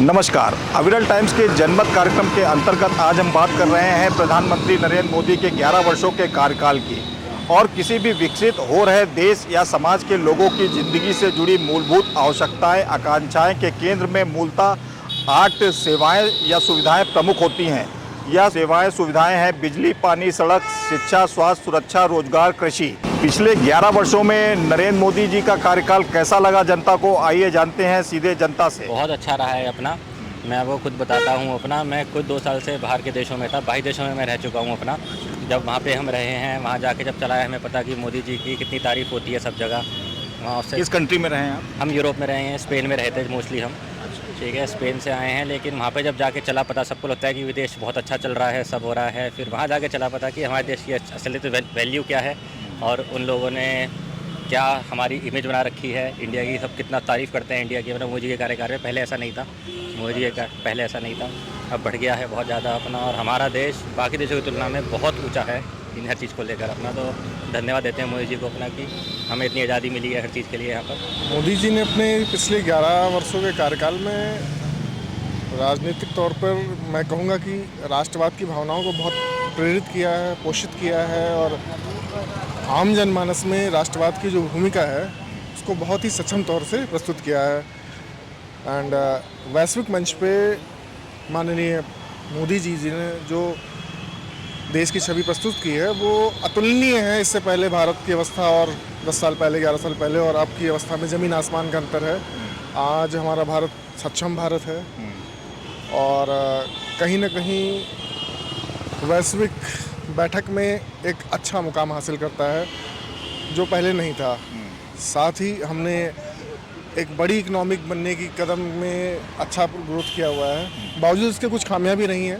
नमस्कार। अविरल टाइम्स के जनमत कार्यक्रम के अंतर्गत आज हम बात कर रहे हैं प्रधानमंत्री नरेंद्र मोदी के 11 वर्षों के कार्यकाल की और किसी भी विकसित हो रहे देश या समाज के लोगों की ज़िंदगी से जुड़ी मूलभूत आवश्यकताएं आकांक्षाएं के केंद्र में मूलतः 8 सेवाएं या सुविधाएं प्रमुख होती हैं। यह सेवाएं सुविधाएं हैं बिजली, पानी, सड़क, शिक्षा, स्वास्थ्य, सुरक्षा, रोजगार, कृषि। पिछले 11 वर्षों में नरेंद्र मोदी जी का कार्यकाल कैसा लगा जनता को, आइए जानते हैं सीधे जनता से। बहुत अच्छा रहा है अपना। मैं आपको खुद बताता हूँ अपना। मैं खुद 2 साल से बाहर के देशों में था, 22 देशों में मैं रह चुका हूँ अपना। जब वहाँ पे हम रहे हैं, वहाँ जाके जब चला है, हमें पता कि मोदी जी की कितनी तारीफ़ होती है सब जगह। वहाँ उससे किस कंट्री में रहे हैं आप? हम यूरोप में रहे हैं, स्पेन में रहते हैं मोस्टली हम। ठीक है, स्पेन से आए हैं, लेकिन वहाँ पे जब जाके चला पता सबको लगता है कि विदेश बहुत अच्छा चल रहा है, सब हो रहा है। फिर वहाँ जाके चला पता कि हमारे देश की असलियत वैल्यू क्या है और उन लोगों ने क्या हमारी इमेज बना रखी है इंडिया की। सब कितना तारीफ़ करते हैं इंडिया की। मतलब मोदी के कार्यकाल में पहले ऐसा नहीं था, मोदी का पहले ऐसा नहीं था, अब बढ़ गया है बहुत ज़्यादा अपना। और हमारा देश बाकी देशों की तुलना में बहुत ऊँचा है इन हर चीज़ को लेकर अपना। तो धन्यवाद देते हैं मोदी जी को अपना कि हमें इतनी आज़ादी मिली है हर चीज़ के लिए यहाँ पर। मोदी जी ने अपने पिछले 11 वर्षों के कार्यकाल में राजनीतिक तौर पर मैं कहूँगा कि राष्ट्रवाद की भावनाओं को बहुत प्रेरित किया है, पोषित किया है और आम जनमानस में राष्ट्रवाद की जो भूमिका है उसको बहुत ही सक्षम तौर से प्रस्तुत किया है। एंड वैश्विक मंच पे माननीय मोदी जी ने जो देश की छवि प्रस्तुत की है वो अतुलनीय है। इससे पहले भारत की अवस्था और 10 साल पहले, 11 साल पहले और अब की अवस्था में ज़मीन आसमान का अंतर है। आज हमारा भारत सक्षम भारत है और कहीं ना कहीं वैश्विक बैठक में एक अच्छा मुकाम हासिल करता है जो पहले नहीं था। साथ ही हमने एक बड़ी इकोनॉमिक बनने की कदम में अच्छा ग्रोथ किया हुआ है। बावजूद इसके कुछ खामियां भी रही हैं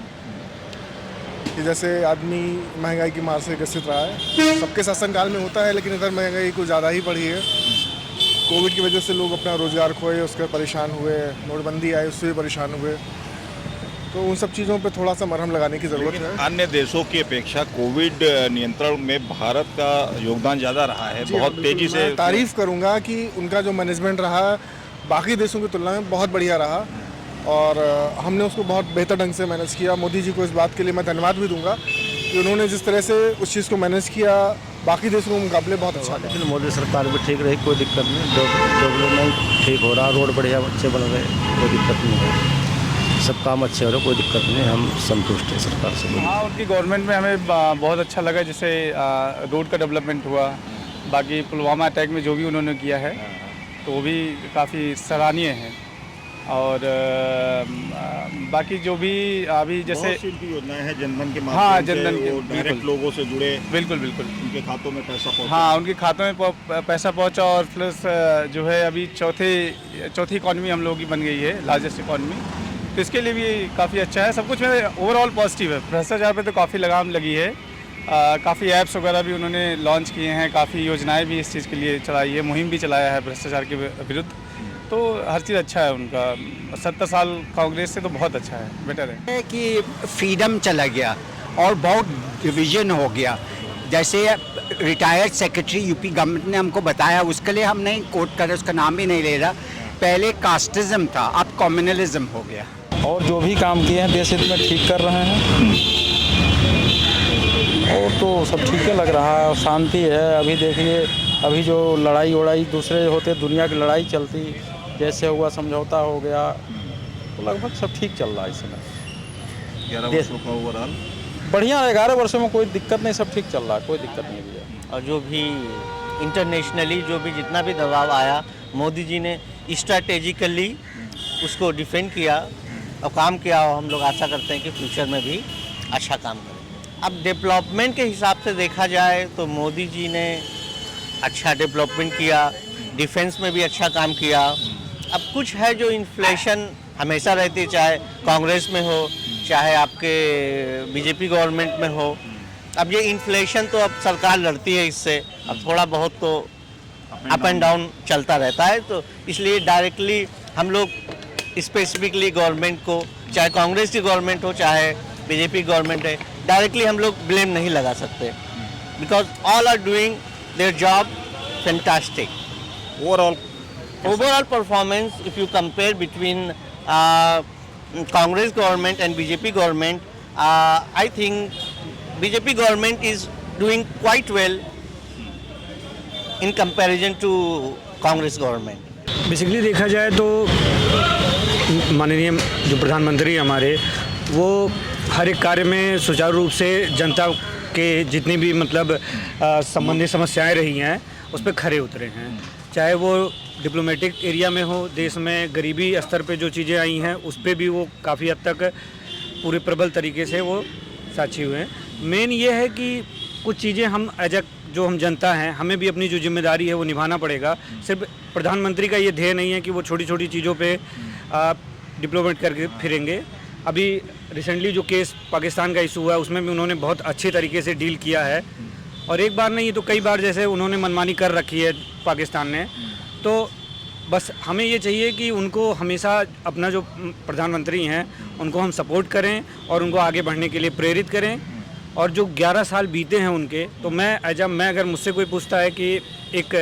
कि जैसे आदमी महंगाई की मार से ग्रसित रहा है। सबके शासनकाल में होता है, लेकिन इधर महंगाई कुछ ज़्यादा ही बढ़ी है। कोविड की वजह से लोग अपना रोज़गार खोए, उसके परेशान हुए। नोटबंदी आई, उससे भी परेशान हुए। तो उन सब चीज़ों पे थोड़ा सा मरहम लगाने की ज़रूरत है। अन्य देशों की अपेक्षा कोविड नियंत्रण में भारत का योगदान ज़्यादा रहा है। बहुत तेज़ी से तारीफ़ करूँगा कि उनका जो मैनेजमेंट रहा बाकी देशों की तुलना में बहुत बढ़िया रहा और हमने उसको बहुत बेहतर ढंग से मैनेज किया। मोदी जी को इस बात के लिए मैं धन्यवाद भी दूंगा कि उन्होंने जिस तरह से उस चीज़ को मैनेज किया बाकी देशों के मुकाबले बहुत अच्छा था। लेकिन मोदी सरकार भी ठीक रही, कोई दिक्कत नहीं। डेवलपमेंट ठीक हो रहा, रोड बढ़िया अच्छे बन रहे, कोई दिक्कत नहीं है। सब काम अच्छे हो रहे, कोई दिक्कत नहीं। हम संतुष्ट हैं सरकार से। हाँ, उनकी गवर्नमेंट में हमें बहुत अच्छा लगा। जैसे रोड का डेवलपमेंट हुआ, बाकी पुलवामा अटैक में जो भी उन्होंने किया है तो वो भी काफ़ी सराहनीय है। और बाकी जो भी अभी जैसे योजनाएं हैं जनधन के माध्यम हाँ, से, जनधन के डायरेक्ट लोगों से जुड़े, बिल्कुल उनके खातों में पैसा पहुंचा। हाँ, उनके खातों में पैसा पहुंचा और प्लस जो है अभी चौथी इकॉनमी हम लोगों की बन गई है, लार्जेस्ट इकॉनमी। तो इसके लिए भी काफ़ी अच्छा है। सब कुछ में ओवरऑल पॉजिटिव है। भ्रष्टाचार पे तो काफ़ी लगाम लगी है। काफ़ी ऐप्स वगैरह भी उन्होंने लॉन्च किए हैं, काफ़ी योजनाएं भी इस चीज़ के लिए चलाई है, मुहिम भी चलाया है भ्रष्टाचार के विरुद्ध। तो हर चीज़ अच्छा है उनका। 70 साल कांग्रेस से तो बहुत अच्छा है, बेटर है कि फ्रीडम चला गया और बहुत डिवीजन हो गया। जैसे रिटायर्ड सेक्रेटरी यूपी गवर्नमेंट ने हमको बताया, उसके लिए हम नहीं कोट कर रहे, उसका नाम भी नहीं ले रहा। पहले कास्टिज्म था, अब कम्युनलिज्म हो गया। और जो भी काम किए हैं देश हित में ठीक कर रहे हैं और तो सब ठीक है लग रहा है और शांति है। अभी देखिए, अभी जो लड़ाई वड़ाई दूसरे होते, दुनिया की लड़ाई चलती, जैसे हुआ समझौता हो गया, तो लगभग सब ठीक चल रहा है इस समय। 11 वर्षों का ओवरऑल बढ़िया है। 11 वर्षों में कोई दिक्कत नहीं, सब ठीक चल रहा है, कोई दिक्कत नहीं है। और जो भी इंटरनेशनली जो भी जितना भी दबाव आया, मोदी जी ने स्ट्रैटेजिकली उसको डिफेंड किया और काम किया। और हम लोग आशा करते हैं कि फ्यूचर में भी अच्छा काम करें। अब डेवलपमेंट के हिसाब से देखा जाए तो मोदी जी ने अच्छा डेवलपमेंट किया, डिफेंस में भी अच्छा काम किया। अब कुछ है जो इन्फ्लेशन हमेशा रहती है, चाहे कांग्रेस में हो चाहे आपके बीजेपी गवर्नमेंट में हो। अब ये इन्फ्लेशन तो अब सरकार लड़ती है इससे, अब थोड़ा बहुत तो अप एंड डाउन चलता रहता है। तो इसलिए डायरेक्टली हम लोग स्पेसिफिकली गवर्नमेंट को, चाहे कांग्रेस की गवर्नमेंट हो चाहे बीजेपी गवर्नमेंट है, डायरेक्टली हम लोग ब्लेम नहीं लगा सकते, because all are doing their job fantastic. Overall Overall performance, if you compare between Congress government and BJP government, I think BJP government is doing quite well in comparison to Congress government. Basically देखा जाए तो माननीय जो प्रधानमंत्री हमारे, वो हर एक कार्य में सुचारू रूप से जनता के जितनी भी मतलब संबंधित समस्याएं रही हैं उस पर खरे उतरे हैं। चाहे वो डिप्लोमेटिक एरिया में हो, देश में गरीबी स्तर पे जो चीज़ें आई हैं उस पर भी वो काफ़ी हद तक पूरे प्रबल तरीके से वो साक्षी हुए हैं। मेन ये है कि कुछ चीज़ें हम एज ए जो हम जनता हैं, हमें भी अपनी जो जिम्मेदारी है वो निभाना पड़ेगा। सिर्फ प्रधानमंत्री का ये ध्येय नहीं है कि वो छोटी छोटी चीज़ों पे डिप्लोमेट करके फिरेंगे। अभी रिसेंटली जो केस पाकिस्तान का इशू हुआ उसमें भी उन्होंने बहुत अच्छे तरीके से डील किया है, और एक बार नहीं तो कई बार जैसे उन्होंने मनमानी कर रखी है पाकिस्तान ने। तो बस हमें ये चाहिए कि उनको हमेशा अपना जो प्रधानमंत्री हैं उनको हम सपोर्ट करें और उनको आगे बढ़ने के लिए प्रेरित करें। और जो 11 साल बीते हैं उनके, तो मैं अगर मुझसे कोई पूछता है कि एक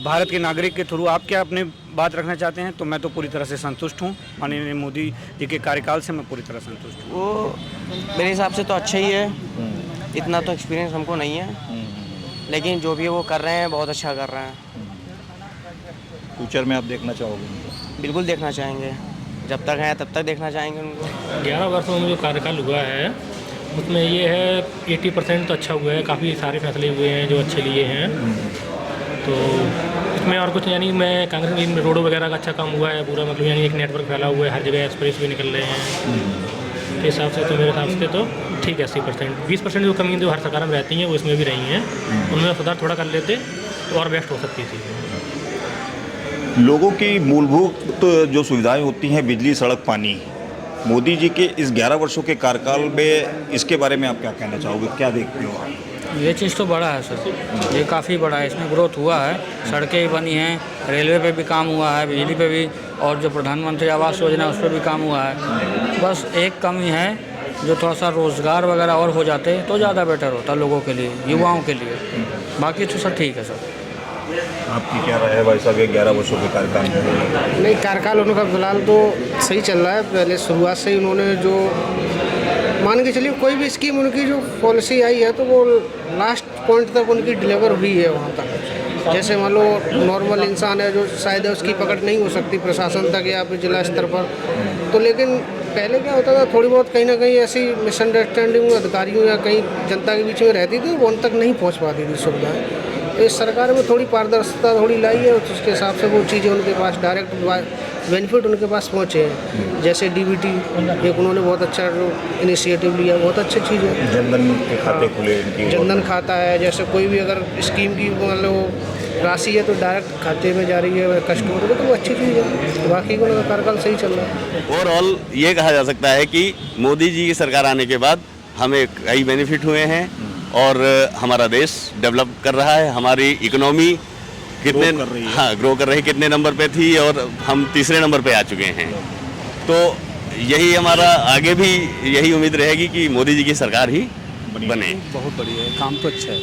भारत के नागरिक के थ्रू आप क्या अपने बात रखना चाहते हैं, तो मैं तो पूरी तरह से संतुष्ट हूँ। माननीय मोदी जी के कार्यकाल से मैं पूरी तरह संतुष्ट हूँ। वो मेरे हिसाब से तो अच्छा ही है, इतना तो एक्सपीरियंस हमको नहीं है, लेकिन जो भी वो कर रहे हैं बहुत अच्छा कर रहे हैं। फ्यूचर में आप देखना चाहोगे? बिल्कुल देखना चाहेंगे, जब तक हैं तब तक देखना चाहेंगे उनको। 11 वर्षों में जो कार्यकाल हुआ है उसमें ये है 80% तो अच्छा हुआ है, काफ़ी सारे फैसले हुए हैं जो अच्छे लिए हैं। तो इसमें और कुछ यानी मैं कांग्रेस में रोडों वगैरह का अच्छा काम हुआ है पूरा, मतलब यानी एक नेटवर्क फैला हुआ है, हर जगह एक्सप्रेस भी निकल रहे हैं। के हिसाब से तो मेरे हिसाब से तो ठीक है। 80% 20% जो कमी जो हर सरकार में रहती हैं वो इसमें भी रही हैं, उनमें सुधार थोड़ा कर लेते तो और बेस्ट हो सकती थी। लोगों की मूलभूत जो सुविधाएं होती हैं, बिजली, सड़क, पानी, मोदी जी के इस 11 वर्षों के कार्यकाल में इसके बारे में आप क्या कहना चाहोगे? क्या देखते हो आप? ये चीज़ तो बड़ा है सर, ये काफ़ी बड़ा है, इसमें ग्रोथ हुआ है, सड़कें भी बनी हैं, रेलवे पे भी काम हुआ है, बिजली पे भी, और जो प्रधानमंत्री आवास योजना उस पर भी काम हुआ है। बस एक कमी है, जो थोड़ा सा रोज़गार वगैरह और हो जाते तो ज़्यादा बेटर होता लोगों के लिए, युवाओं के लिए। बाकी तो सर ठीक है सर। आपकी क्या राय है भाई साहब 11 वर्षों के कार्यकाल में? नहीं, कार्यकाल उनका फिलहाल तो सही चल रहा है। पहले शुरुआत से ही उन्होंने जो मान के चलिए कोई भी स्कीम उनकी जो पॉलिसी आई है तो वो लास्ट पॉइंट तक उनकी डिलीवर हुई है वहाँ तक। जैसे मान लो नॉर्मल इंसान है जो शायद उसकी पकड़ नहीं हो सकती प्रशासन तक या फिर जिला स्तर पर, तो लेकिन पहले क्या होता था, थोड़ी बहुत कहीं ना कहीं ऐसी मिसअंडरस्टैंडिंग अधिकारियों या कहीं जनता के बीच में रहती थी, वो उन तक नहीं पहुँच पाती थी सुविधाएँ। इस सरकार में थोड़ी पारदर्शिता थोड़ी लाई है, तो उसके हिसाब से वो चीज़ें उनके पास डायरेक्ट बेनिफिट उनके पास पहुँचे हैं। जैसे डीबीटी एक उन्होंने बहुत अच्छा जो इनिशिएटिव लिया, बहुत अच्छी चीज़ है। जनधन के खाते खुले, जनधन खाता है, जैसे कोई भी अगर स्कीम की मान लो राशि है तो डायरेक्ट खाते में जा रही है कस्टमर को, तो वो अच्छी चीज़ है। बाकी को उनका कार्यकाल सही चल रहा है। ओवरऑल ये कहा जा सकता है कि मोदी जी की सरकार आने के बाद हमें कई बेनिफिट हुए हैं और हमारा देश डेवलप कर रहा है। हमारी इकोनॉमी कितने ग्रो कर रही है, कितने नंबर पे थी और हम तीसरे नंबर पे आ चुके हैं। तो यही हमारा आगे भी यही उम्मीद रहेगी कि मोदी जी की सरकार ही बने। बहुत बढ़िया है, काम तो अच्छा है।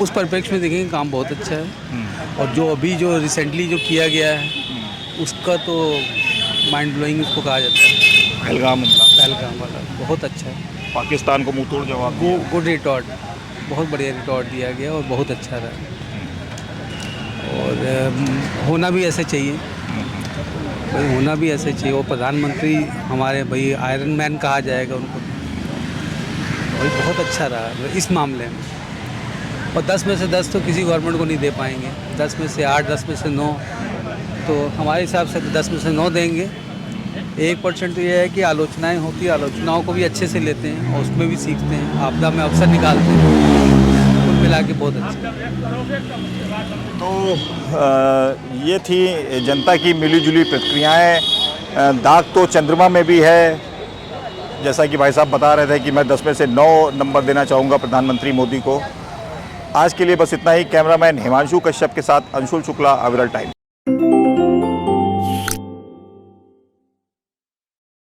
उस परिप्रेक्ष्य में देखेंगे काम बहुत अच्छा है। और जो अभी जो रिसेंटली जो किया गया है उसका तो माइंड ब्लोइंग उसको कहा जाता है। पहलगाम वाला बहुत अच्छा है। पाकिस्तान को मुंहतोड़ जवाब, गुड रिटॉर्ड, बहुत बढ़िया रिटॉर्ड दिया गया और बहुत अच्छा रहा। और होना भी ऐसे चाहिए, भाई होना भी ऐसे चाहिए। वो प्रधानमंत्री हमारे भाई आयरन मैन कहा जाएगा उनको, भाई बहुत अच्छा रहा इस मामले में। और 10 में से 10 तो किसी गवर्नमेंट को नहीं दे पाएंगे, 10 में से 8, 10 में से 9, तो हमारे हिसाब से 10 में से 9 देंगे। 1% तो ये है कि आलोचनाएं होती है, आलोचनाओं को भी अच्छे से लेते हैं और उसमें भी सीखते हैं, आपदा में अवसर निकालते हैं, कुल मिला के बहुत अच्छा। तो ये थी जनता की मिलीजुली प्रतिक्रियाएं। दाग तो चंद्रमा में भी है, जैसा कि भाई साहब बता रहे थे कि मैं 10 में से 9 नंबर देना चाहूँगा प्रधानमंत्री मोदी को। आज के लिए बस इतना ही। कैमरामैन हिमांशु कश्यप के साथ अंशुल शुक्ला, अविरल टाइम।